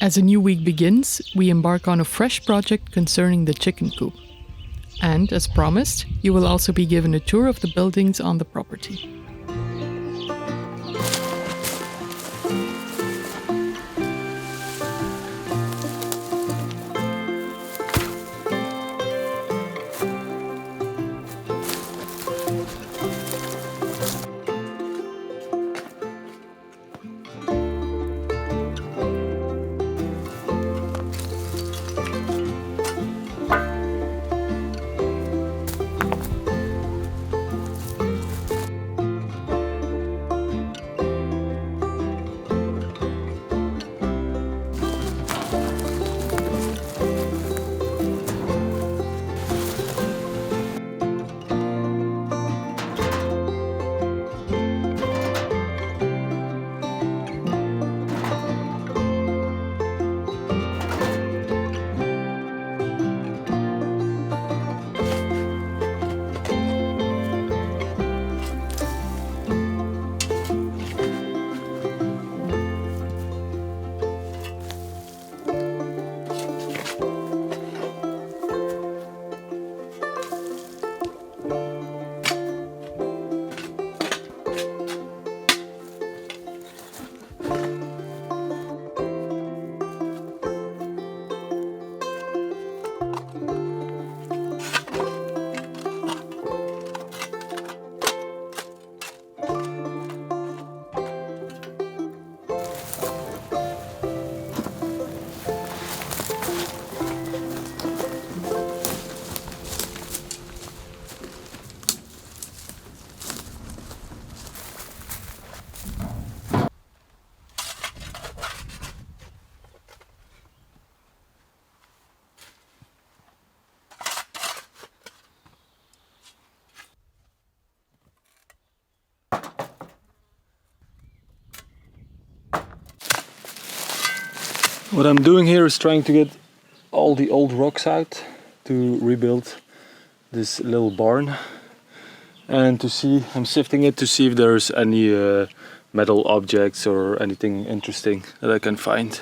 As a new week begins, we embark on a fresh project concerning the chicken coop. And, as promised, you will also be given a tour of the buildings on the property. What I'm doing here is trying to get all the old rocks out to rebuild this little barn, and to see, I'm sifting it to see if there's any metal objects or anything interesting that I can find.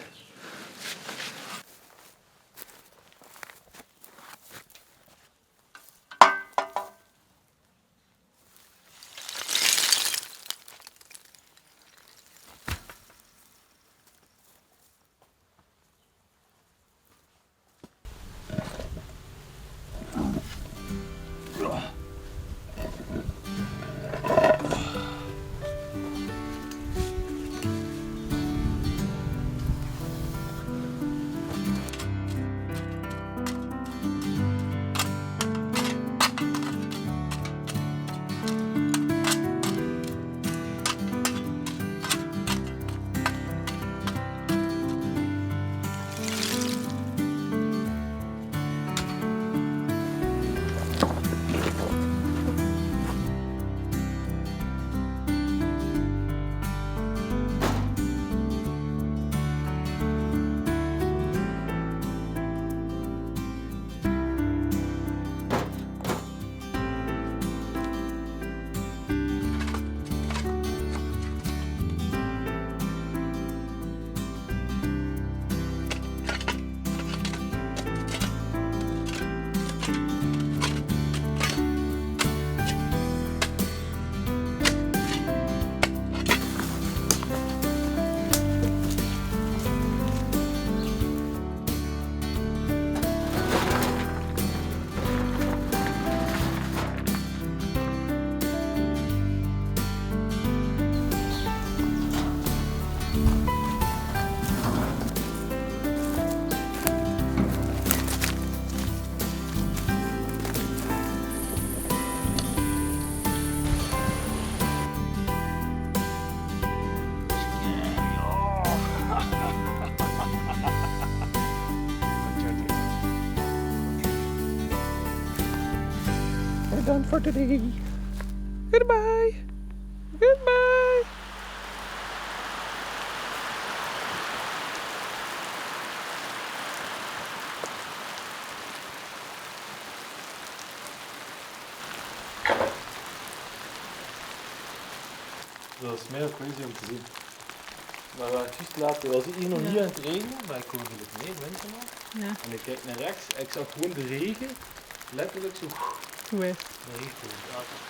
We're done for today. Goodbye. Goodbye. Dat is mega crazy om te zien. Maar juist later was ik hier nog niet aan het regenen, maar ik hoorde het meer mensen al. Ja, En ik kijk naar rechts en ik zag gewoon de regen, letterlijk zo weg. de regen over het water.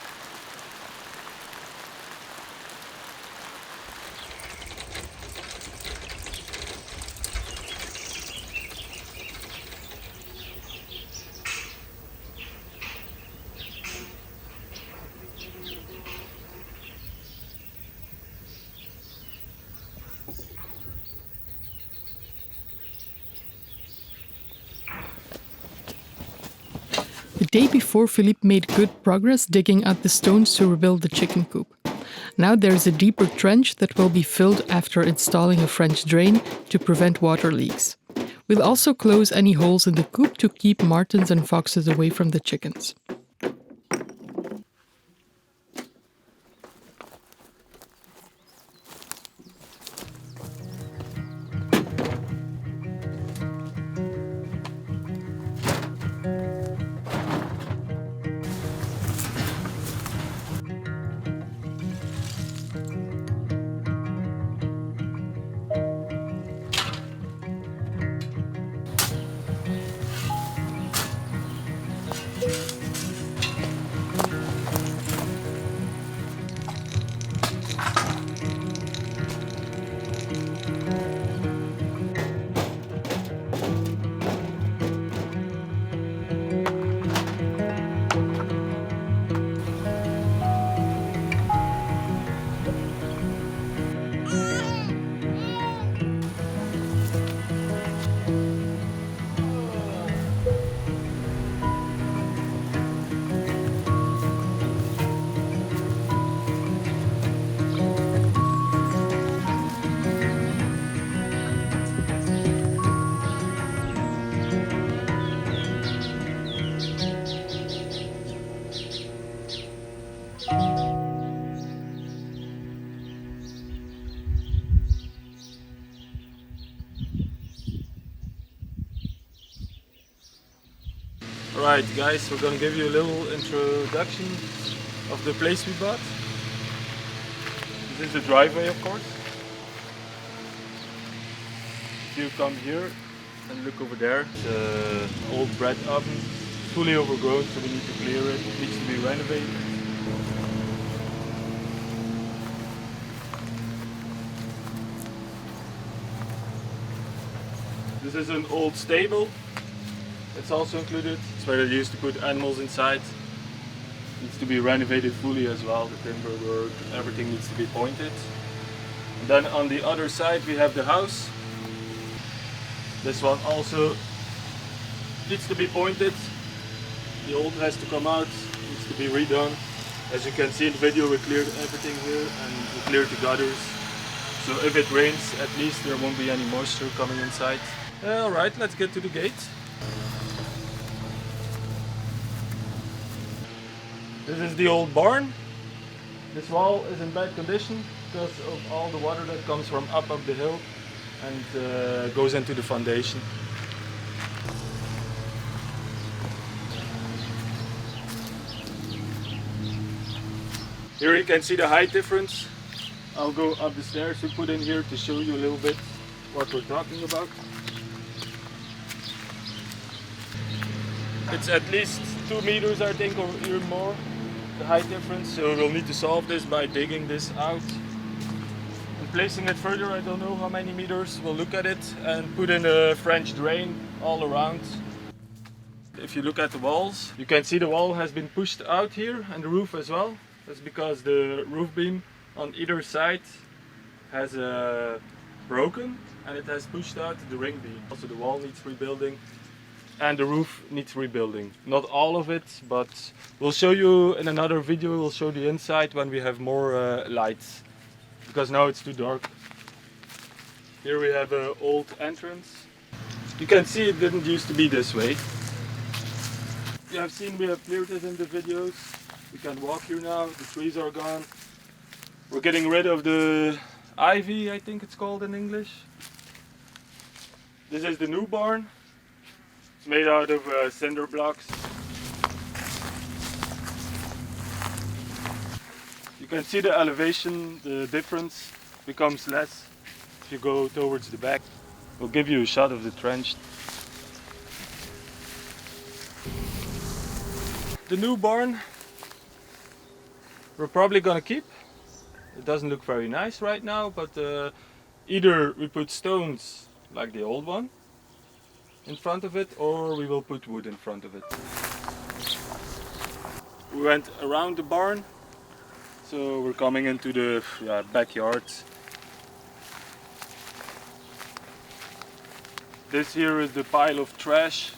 The day before, Philippe made good progress digging out the stones to rebuild the chicken coop. Now there's a deeper trench that will be filled after installing a French drain to prevent water leaks. We'll also close any holes in the coop to keep martens and foxes away from the chickens. Alright guys, we're gonna give you a little introduction of the place we bought. This is the driveway, of course. If you come here and look over there, it's an old bread oven, fully overgrown, so we need to clear it. It needs to be renovated. This is an old stable. It's also included. It's where they used to put animals inside. It needs to be renovated fully as well. The timber work, everything needs to be pointed. And then on the other side we have the house. This one also needs to be pointed. The old has to come out, needs to be redone. As you can see in the video, we cleared everything here and we cleared the gutters. So if it rains, at least there won't be any moisture coming inside. Alright, let's get to the gate. This is the old barn. This wall is in bad condition because of all the water that comes from up the hill and goes into the foundation. Here you can see the height difference. I'll go up the stairs we put in here to show you a little bit what we're talking about. It's at least 2 meters, I think, or even more, the height difference. So we'll need to solve this by digging this out and placing it further. I don't know how many meters. We'll look at it and put in a French drain all around. If you look at the walls, you can see the wall has been pushed out here and the roof as well. That's because the roof beam on either side has broken and it has pushed out the ring beam. Also the wall needs rebuilding and the roof needs rebuilding. Not all of it, but we'll show you in another video. We'll show the inside when we have more lights, because now it's too dark. Here we have an old entrance. You can see it didn't used to be this way. You have seen we have cleared it in the videos. We can walk here now, the trees are gone. We're getting rid of the ivy, I think it's called in English. This is the new barn. It's made out of cinder blocks. You can see the elevation, the difference becomes less if you go towards the back. We'll give you a shot of the trench. The new barn we're probably gonna keep. It doesn't look very nice right now, but either we put stones like the old one in front of it, or we will put wood in front of it. We went around the barn, so we're coming into the backyard. This here is the pile of trash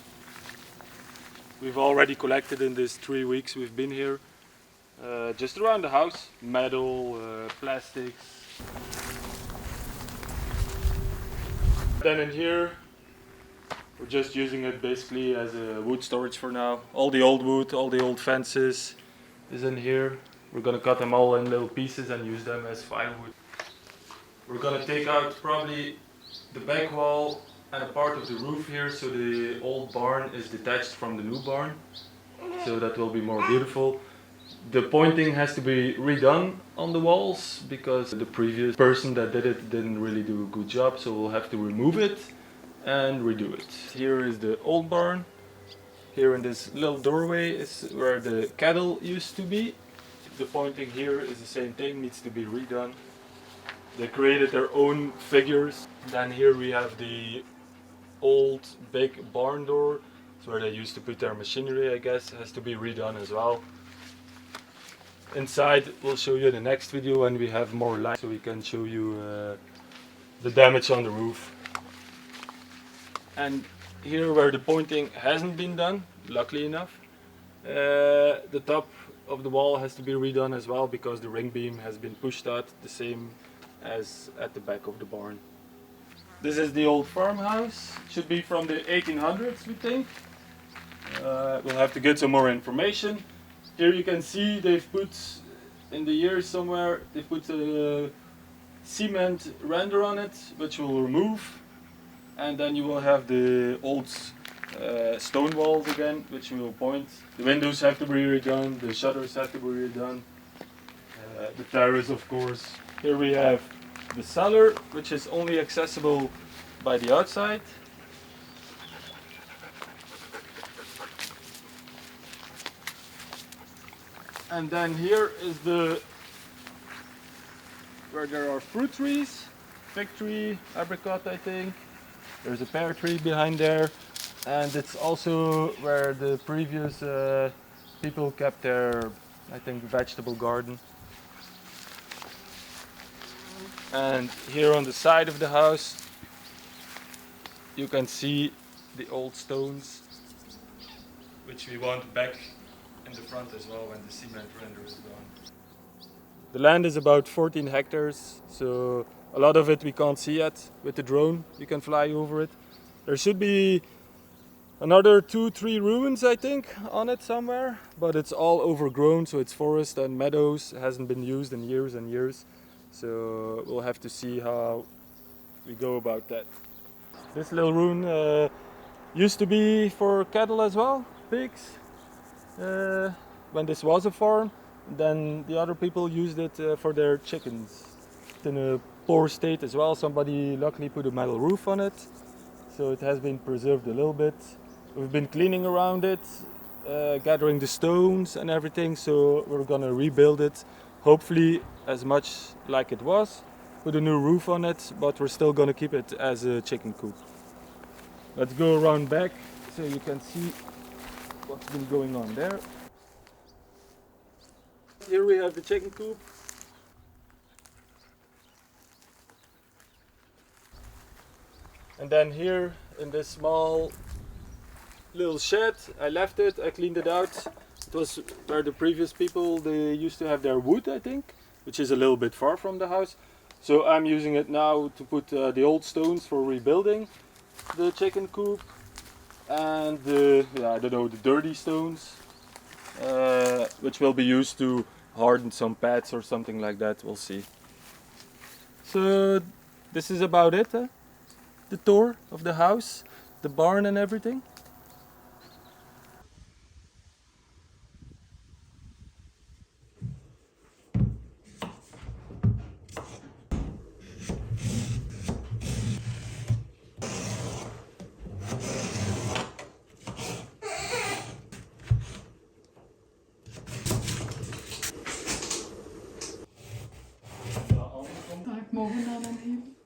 we've already collected in these 3 weeks we've been here. Just around the house, metal, plastics. Then in here, we're just using it basically as a wood storage for now. All the old wood, all the old fences is in here. We're gonna cut them all in little pieces and use them as firewood. We're gonna take out probably the back wall and a part of the roof here, so the old barn is detached from the new barn. So that will be more beautiful. The pointing has to be redone on the walls because the previous person that did it didn't really do a good job, so we'll have to remove it and redo it. Here is the old barn. Here in this little doorway is where the cattle used to be. The pointing here is the same thing, needs to be redone. They created their own figures. Then here we have the old big barn door. It's where they used to put their machinery, I guess. It has to be redone as well. Inside we'll show you in the next video when we have more light, so we can show you the damage on the roof. And here where the pointing hasn't been done, luckily enough, the top of the wall has to be redone as well because the ring beam has been pushed out the same as at the back of the barn. This is the old farmhouse. It should be from the 1800s, we think. We'll have to get some more information. Here you can see they've put, in the years somewhere, they put a cement render on it, which we'll remove. And then you will have the old stone walls again, which we will point. The windows have to be redone, the shutters have to be redone. The terrace, of course. Here we have the cellar, which is only accessible by the outside. And then here is where there are fruit trees, fig tree, apricot, I think. There's a pear tree behind there, and it's also where the previous people kept their, I think, vegetable garden. And here on the side of the house, you can see the old stones, which we want back in the front as well when the cement render is gone. The land is about 14 hectares, so a lot of it we can't see yet. With the drone you can fly over it. There should be another 2-3 ruins, I think, on it somewhere, but it's all overgrown, so it's forest and meadows. It hasn't been used in years and years, so we'll have to see how we go about that. This little ruin used to be for cattle as well, pigs. When this was a farm, then the other people used it for their chickens. It's in a poor state as well. Somebody luckily put a metal roof on it, so it has been preserved a little bit. We've been cleaning around it, gathering the stones and everything, so we're gonna rebuild it, hopefully as much like it was, put a new roof on it, but we're still gonna keep it as a chicken coop. Let's go around back so you can see what's been going on there. Here we have the chicken coop. And then here in this small little shed, I left it, I cleaned it out. It was where the previous people, they used to have their wood, I think, which is a little bit far from the house. So I'm using it now to put the old stones for rebuilding the chicken coop. And I don't know, the dirty stones, which will be used to harden some pads or something like that. We'll see. So this is about it, huh? The tour of the house, the barn and everything. Daar mogen we dan aan even.